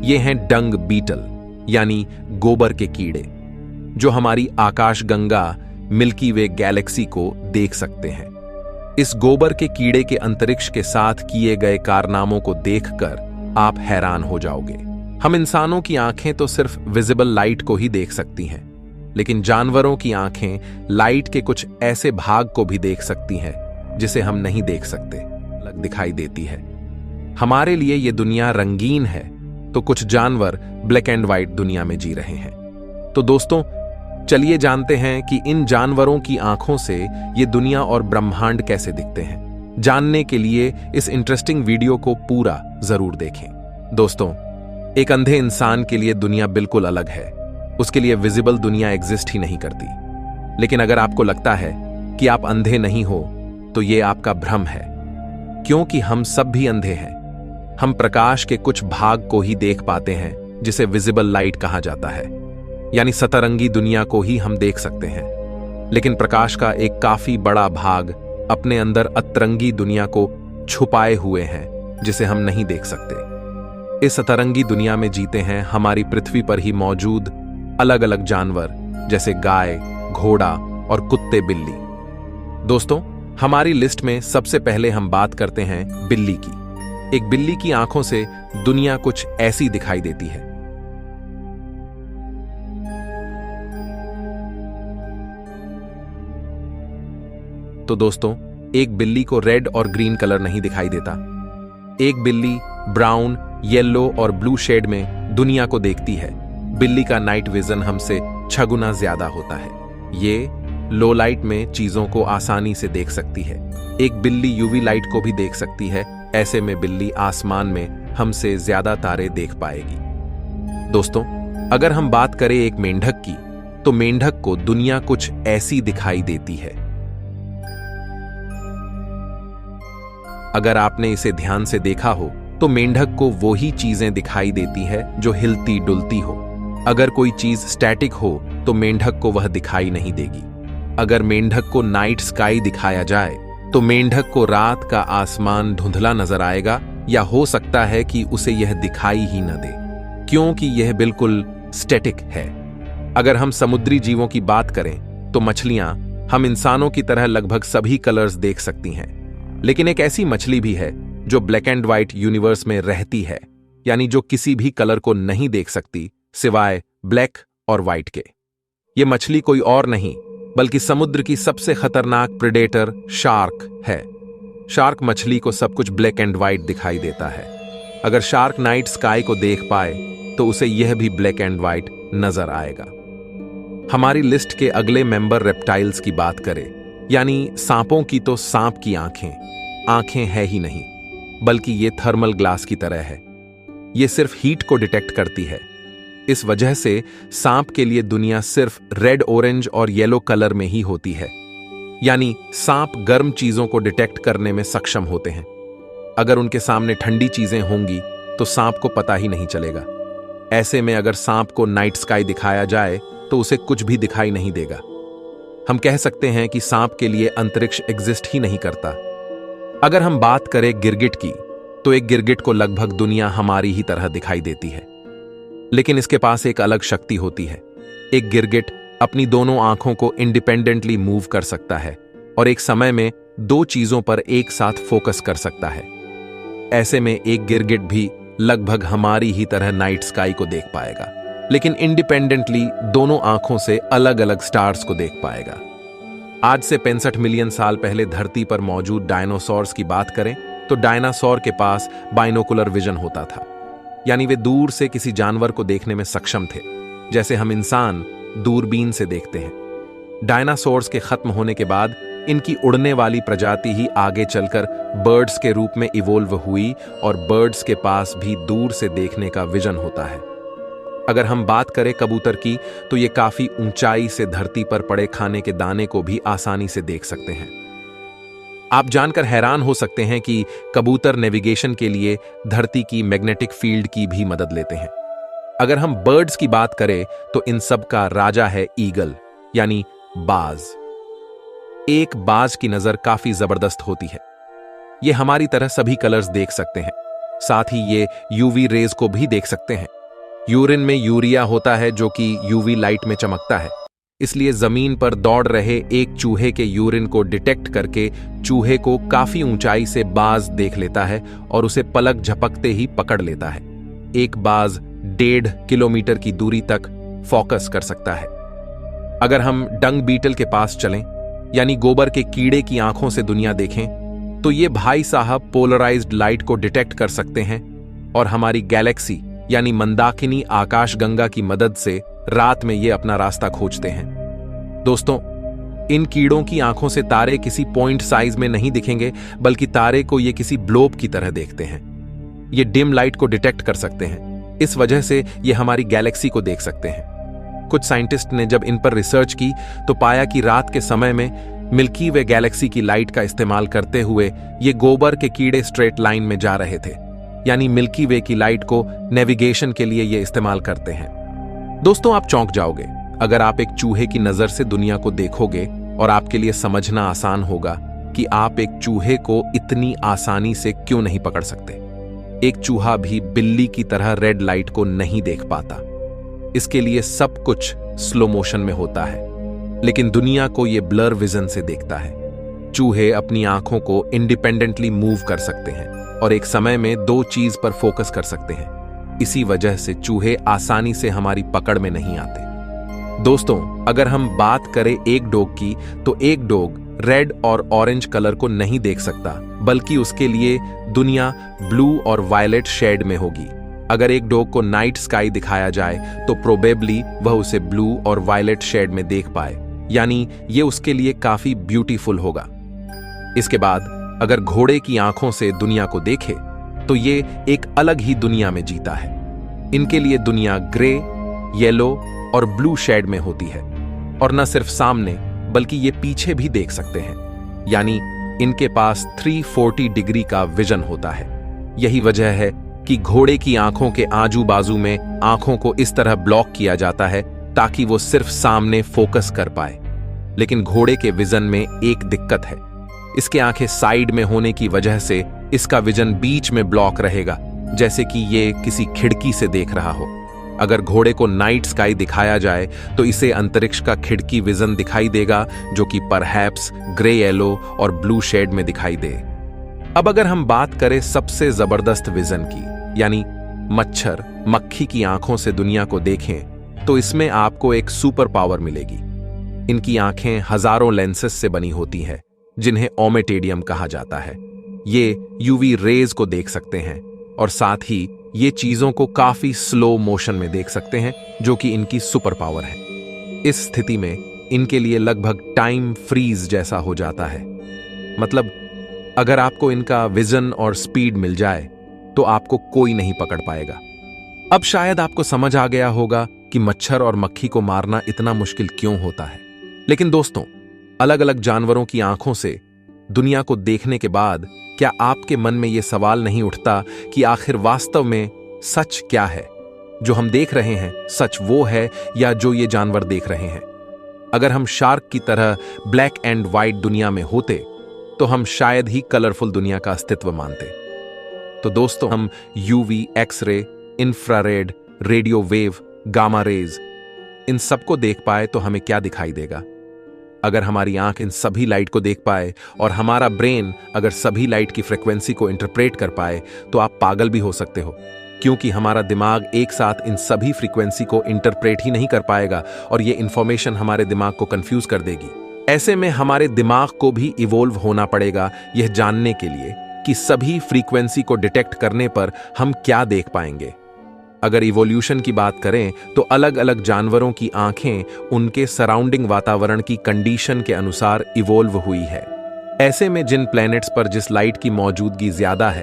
ये हैं डंग बीटल यानी गोबर के कीड़े, जो हमारी आकाशगंगा मिल्की वे गैलेक्सी को देख सकते हैं। इस गोबर के कीड़े के अंतरिक्ष के साथ किए गए कारनामों को देखकर आप हैरान हो जाओगे। हम इंसानों की आंखें तो सिर्फ विजिबल लाइट को ही देख सकती हैं, लेकिन जानवरों की आंखें लाइट के कुछ ऐसे भाग को भी देख सकती हैं जिसे हम नहीं देख सकते, अलग दिखाई देती है। हमारे लिए ये दुनिया रंगीन है, तो कुछ जानवर ब्लैक एंड व्हाइट दुनिया में जी रहे हैं। तो दोस्तों, चलिए जानते हैं कि इन जानवरों की आंखों से ये दुनिया और ब्रह्मांड कैसे दिखते हैं। जानने के लिए इस इंटरेस्टिंग वीडियो को पूरा जरूर देखें। दोस्तों, एक अंधे इंसान के लिए दुनिया बिल्कुल अलग है। उसके लिए विजिबल दुनिया एग्जिस्ट ही नहीं करती। लेकिन अगर आपको लगता है कि आप अंधे नहीं हो, तो ये आपका भ्रम है, क्योंकि हम सब भी अंधे हैं। हम प्रकाश के कुछ भाग को ही देख पाते हैं, जिसे विजिबल लाइट कहा जाता है, यानी सतरंगी दुनिया को ही हम देख सकते हैं। लेकिन प्रकाश का एक काफी बड़ा भाग अपने अंदर अतरंगी दुनिया को छुपाए हुए हैं, जिसे हम नहीं देख सकते। इस सतरंगी दुनिया में जीते हैं हमारी पृथ्वी पर ही मौजूद अलग अलग जानवर, जैसे गाय, घोड़ा और कुत्ते बिल्ली। दोस्तों, हमारी लिस्ट में सबसे पहले हम बात करते हैं बिल्ली की। एक बिल्ली की आंखों से दुनिया कुछ ऐसी दिखाई देती है। तो दोस्तों, एक बिल्ली को रेड और ग्रीन कलर नहीं दिखाई देता। एक बिल्ली ब्राउन, येलो और ब्लू शेड में दुनिया को देखती है। बिल्ली का नाइट विजन हमसे 6 गुना ज्यादा होता है। ये लो लाइट में चीजों को आसानी से देख सकती है। एक बिल्ली यूवी लाइट को भी देख सकती है। ऐसे में बिल्ली आसमान में हमसे ज्यादा तारे देख पाएगी। दोस्तों, अगर हम बात करें एक मेंढक की, तो मेंढक को दुनिया कुछ ऐसी दिखाई देती है। अगर आपने इसे ध्यान से देखा हो, तो मेंढक को वो ही चीजें दिखाई देती है जो हिलती डुलती हो। अगर कोई चीज स्टैटिक हो, तो मेंढक को वह दिखाई नहीं देगी। अगर मेंढक को नाइट स्काई दिखाया जाए, तो मेंढक को रात का आसमान धुंधला नजर आएगा, या हो सकता है कि उसे यह दिखाई ही न दे, क्योंकि यह बिल्कुल स्टैटिक है। अगर हम समुद्री जीवों की बात करें, तो मछलियां हम इंसानों की तरह लगभग सभी कलर्स देख सकती हैं। लेकिन एक ऐसी मछली भी है जो ब्लैक एंड व्हाइट यूनिवर्स में रहती है, यानी जो किसी भी कलर को नहीं देख सकती सिवाय ब्लैक और व्हाइट के। ये मछली कोई और नहीं बल्कि समुद्र की सबसे खतरनाक प्रेडेटर शार्क है। शार्क मछली को सब कुछ ब्लैक एंड व्हाइट दिखाई देता है। अगर शार्क नाइट स्काई को देख पाए, तो उसे यह भी ब्लैक एंड व्हाइट नजर आएगा। हमारी लिस्ट के अगले मेंबर रेप्टाइल्स की बात करें, यानी सांपों की, तो सांप की आंखें है ही नहीं, बल्कि ये थर्मल ग्लास की तरह है। ये सिर्फ हीट को डिटेक्ट करती है। इस वजह से सांप के लिए दुनिया सिर्फ रेड, ऑरेंज और येलो कलर में ही होती है, यानी सांप गर्म चीजों को डिटेक्ट करने में सक्षम होते हैं। अगर उनके सामने ठंडी चीजें होंगी, तो सांप को पता ही नहीं चलेगा। ऐसे में अगर सांप को नाइट स्काई दिखाया जाए, तो उसे कुछ भी दिखाई नहीं देगा। हम कह सकते हैं कि सांप के लिए अंतरिक्ष एग्जिस्ट ही नहीं करता। अगर हम बात करें गिरगिट की, तो एक गिरगिट को लगभग दुनिया हमारी ही तरह दिखाई देती है, लेकिन इसके पास एक अलग शक्ति होती है। एक गिरगिट अपनी दोनों आंखों को इंडिपेंडेंटली मूव कर सकता है और एक समय में 2 चीजों पर एक साथ फोकस कर सकता है। ऐसे में एक गिरगिट भी लगभग हमारी ही तरह नाइट स्काई को देख पाएगा, लेकिन इंडिपेंडेंटली दोनों आंखों से अलग अलग स्टार्स को देख पाएगा। आज से 65 मिलियन साल पहले धरती पर मौजूद डायनासोर्स की बात करें, तो डायनासोर के पास बाइनोकुलर विजन होता था, यानी वे दूर से किसी जानवर को देखने में सक्षम थे, जैसे हम इंसान दूरबीन से देखते हैं। डायनासोर्स के खत्म होने के बाद इनकी उड़ने वाली प्रजाति ही आगे चलकर बर्ड्स के रूप में इवोल्व हुई, और बर्ड्स के पास भी दूर से देखने का विजन होता है। अगर हम बात करें कबूतर की, तो ये काफी ऊंचाई से धरती पर पड़े खाने के दाने को भी आसानी से देख सकते हैं। आप जानकर हैरान हो सकते हैं कि कबूतर नेविगेशन के लिए धरती की मैग्नेटिक फील्ड की भी मदद लेते हैं। अगर हम बर्ड्स की बात करें, तो इन सब का राजा है ईगल, यानी बाज। एक बाज की नजर काफी जबरदस्त होती है। ये हमारी तरह सभी कलर्स देख सकते हैं, साथ ही ये यूवी रेज को भी देख सकते हैं। यूरिन में यूरिया होता है जो कि यूवी लाइट में चमकता है। इसलिए जमीन पर दौड़ रहे एक चूहे के यूरिन को डिटेक्ट करके चूहे को काफी ऊंचाई से बाज देख लेता है और उसे पलक झपकते ही पकड़ लेता है। एक बाज 1.5 किलोमीटर की दूरी तक फोकस कर सकता है। अगर हम डंग बीटल के पास चलें, यानी गोबर के कीड़े की आंखों से दुनिया देखें, तो ये भाई साहब पोलराइज्ड लाइट को डिटेक्ट कर सकते हैं और हमारी गैलेक्सी यानी मंदाकिनी आकाशगंगा की मदद से रात में ये अपना रास्ता खोजते हैं। दोस्तों, इन कीड़ों की आंखों से तारे किसी पॉइंट साइज में नहीं दिखेंगे, बल्कि तारे को ये किसी ब्लोब की तरह देखते हैं। ये डिम लाइट को डिटेक्ट कर सकते हैं। इस वजह से ये हमारी गैलेक्सी को देख सकते हैं। कुछ साइंटिस्ट ने जब इन पर रिसर्च की तो पाया कि रात के समय में मिल्की वे गैलेक्सी की लाइट का इस्तेमाल करते हुए ये गोबर के कीड़े स्ट्रेट लाइन में जा रहे थे, यानी मिल्की वे की लाइट को नेविगेशन के लिए ये इस्तेमाल करते हैं। दोस्तों, आप चौंक जाओगे अगर आप एक चूहे की नजर से दुनिया को देखोगे, और आपके लिए समझना आसान होगा कि आप एक चूहे को इतनी आसानी से क्यों नहीं पकड़ सकते। एक चूहा भी बिल्ली की तरह रेड लाइट को नहीं देख पाता। इसके लिए सब कुछ स्लो मोशन में होता है, लेकिन दुनिया को यह ब्लर विजन से देखता है। चूहे अपनी आंखों को इंडिपेंडेंटली मूव कर सकते हैं और एक समय में 2 चीज पर फोकस कर सकते हैं। इसी वजह से चूहे आसानी से हमारी पकड़ में नहीं आते। दोस्तों, अगर हम बात करें एक डॉग की, तो एक डॉग रेड और ऑरेंज कलर को नहीं देख सकता, बल्कि उसके लिए दुनिया ब्लू और वायलेट शेड में होगी। अगर एक डॉग को नाइट स्काई दिखाया जाए तो प्रोबेबली वह उसे ब्लू और वायलेट शेड में देख पाए, यानी ये उसके लिए काफी ब्यूटीफुल होगा। इसके बाद अगर घोड़े की आंखों से दुनिया को देखे तो ये एक अलग ही दुनिया में जीता है। इनके लिए दुनिया ग्रे, येलो और ब्लू शेड में होती है, और न सिर्फ सामने बल्कि ये पीछे भी देख सकते हैं, यानी इनके पास 340 डिग्री का विजन होता है। यही वजह है कि घोड़े की आंखों के आजू बाजू में आंखों को इस तरह ब्लॉक किया जाता है ताकि वो सिर्फ सामने फोकस कर पाए। लेकिन घोड़े के विजन में एक दिक्कत है, इसके आंखें साइड में होने की वजह से इसका विजन बीच में ब्लॉक रहेगा, जैसे कि ये किसी खिड़की से देख रहा हो। अगर घोड़े को नाइट स्काई दिखाया जाए तो इसे अंतरिक्ष का खिड़की विजन दिखाई देगा, जो कि परहैप्स ग्रे, येलो और ब्लू शेड में दिखाई दे। अब अगर हम बात करें सबसे जबरदस्त विजन की, यानी मच्छर मक्खी की आंखों से दुनिया को देखें, तो इसमें आपको एक सुपर पावर मिलेगी। इनकी आंखें हजारों लेंसेस से बनी होती हैं, जिन्हें ओमेटेडियम कहा जाता है। ये यूवी रेज को देख सकते हैं और साथ ही ये चीजों को काफी स्लो मोशन में देख सकते हैं, जो कि इनकी सुपर पावर है। इस स्थिति में इनके लिए लगभग टाइम फ्रीज जैसा हो जाता है। मतलब अगर आपको इनका विजन और स्पीड मिल जाए तो आपको कोई नहीं पकड़ पाएगा। अब शायद आपको समझ आ गया होगा कि मच्छर और मक्खी को मारना इतना मुश्किल क्यों होता है। लेकिन दोस्तों, अलग अलग जानवरों की आंखों से दुनिया को देखने के बाद क्या आपके मन में यह सवाल नहीं उठता कि आखिर वास्तव में सच क्या है? जो हम देख रहे हैं सच वो है या जो ये जानवर देख रहे हैं? अगर हम शार्क की तरह ब्लैक एंड व्हाइट दुनिया में होते तो हम शायद ही कलरफुल दुनिया का अस्तित्व मानते। तो दोस्तों, हम UV, X ray, infrared, radio wave, gamma rays, इन सबको देख पाए तो हमें क्या दिखाई देगा? अगर हमारी आंख इन सभी लाइट को देख पाए और हमारा ब्रेन अगर सभी लाइट की फ्रीक्वेंसी को इंटरप्रेट कर पाए, तो आप पागल भी हो सकते हो, क्योंकि हमारा दिमाग एक साथ इन सभी फ्रीक्वेंसी को इंटरप्रेट ही नहीं कर पाएगा और ये इंफॉर्मेशन हमारे दिमाग को कंफ्यूज कर देगी। ऐसे में हमारे दिमाग को भी इवोल्व होना पड़ेगा यह जानने के लिए कि सभी फ्रीक्वेंसी को डिटेक्ट करने पर हम क्या देख पाएंगे। अगर इवोल्यूशन की बात करें तो अलग अलग जानवरों की आंखें उनके सराउंडिंग वातावरण की कंडीशन के अनुसार इवोल्व हुई है। ऐसे में जिन प्लैनेट्स पर जिस लाइट की मौजूदगी ज्यादा है